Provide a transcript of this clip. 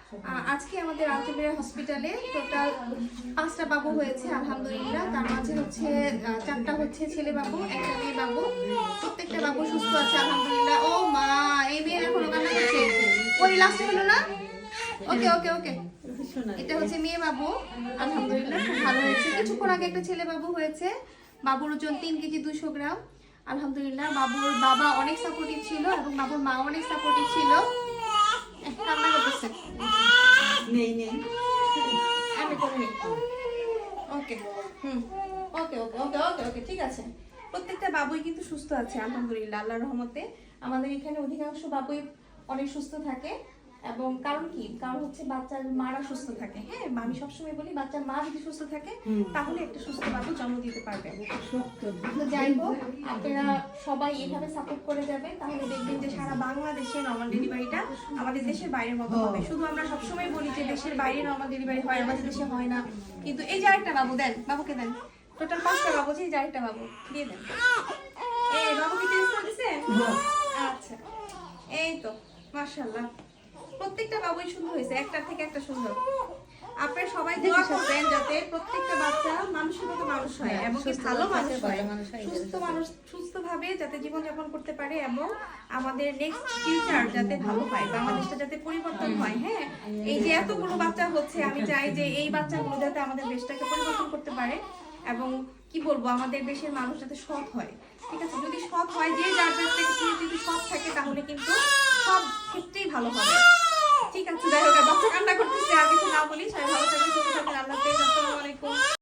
আজকে আমাদের আলটিমেট হসপিটালে টোটাল 5টা বাবু হয়েছে আলহামদুলিল্লাহ। তার মাঝে হচ্ছে 4টা হচ্ছে ছেলে বাবু, একটা মেয়ে বাবু। প্রত্যেকটা বাবু সুস্থ আছে আলহামদুলিল্লাহ। ও মা, এই মেয়ে এখনো কান্না করছে। ওই লাস্টে হলো না? ওকে ওকে ওকে, এটা হচ্ছে মেয়ে বাবু আলহামদুলিল্লাহ, খুব ভালো হয়েছে। কিছুক্ষণ আগে একটা ছেলে বাবু হয়েছে, বাবুর ওজন 3 কেজি 200 গ্রাম আলহামদুলিল্লাহ। বাবুর বাবা অনেক সাপোর্টিভ ছিল এবং বাবুর মা অনেক সাপোর্টিভ ছিল। কান্না করতেছে, নেই নেই আমি করে নিই। ওকে ওকে ওকে ওকে ওকে ওকে, ঠিক আছে। প্রত্যেকটা বাবুই কিন্তু সুস্থ আছে আলহামদুলিল্লাহ আল্লাহর রহমতে। আমাদের এখানে অধিকাংশ বাবুই অনেক সুস্থ থাকে। এবং কারণ কি, কারণ হচ্ছে বাচ্চার মারা সুস্থ থাকে। হ্যাঁ, আমি সবসময় বলি বাচ্চার মা যদি সুস্থ থাকে তাহলে একটা সুস্থ বাবু জন্ম দিতে পারবে। তো যাই হোক, আপনারা সবাই এভাবে সাপোর্ট করে যাবেন, তাহলে দেখবেন যে সারা বাংলাদেশে নর্মাল ডেলিভারিটা আমাদের দেশের বাইরের মতো হবে। শুধু আমরা সবসময় বলি যে দেশের বাইরে নর্মাল ডেলিভারি হয়, আমাদের দেশে হয় না। কিন্তু এই যে আরেকটা বাবু দেন, বাবুকে দেন। টোটাল 5টা বাবু, যে আরেকটা বাবু দিয়ে দেন। এই বাবুকে টেস্ট করতেছেন? আচ্ছা, এই তো মাশাআল্লাহ, প্রত্যেকটা বাবুই সুন্দর হয়েছে, একটার থেকে একটা সুন্দর। আপনারা সবাই দোয়া করবেন যাতে প্রত্যেকটা বাচ্চা মানুষের মতো মানুষ হয় এবং ভালো মানুষ হয়, সুস্থ মানুষ, সুস্থভাবে যাতে জীবনযাপন করতে পারে এবং আমাদের নেক্সট ফিউচার যাতে ভালো হয়, বাংলাদেশটা যাতে পরিবর্তন হয়। হ্যাঁ, এই যে এতগুলো বাচ্চা হচ্ছে, আমি চাই যে এই বাচ্চাগুলো যাতে আমাদের দেশটাকে পরিবর্তন করতে পারে এবং কি বলবো, আমাদের দেশের মানুষ যাতে সৎ হয়। ঠিক আছে, যদি সৎ হয়, যে যার কাছ থেকে যদি সৎ থাকে তাহলে কিন্তু সব ক্ষেত্রেই ভালো হবে। ঠিক আছে, যাই হোক, বাচ্চা কান্না করতেছে, আর কিছু না বলি। সবাই ভালো থাকবেন, সুস্থ থাকবেন, আল্লাহ হাফেজ, আসসালামু আলাইকুম।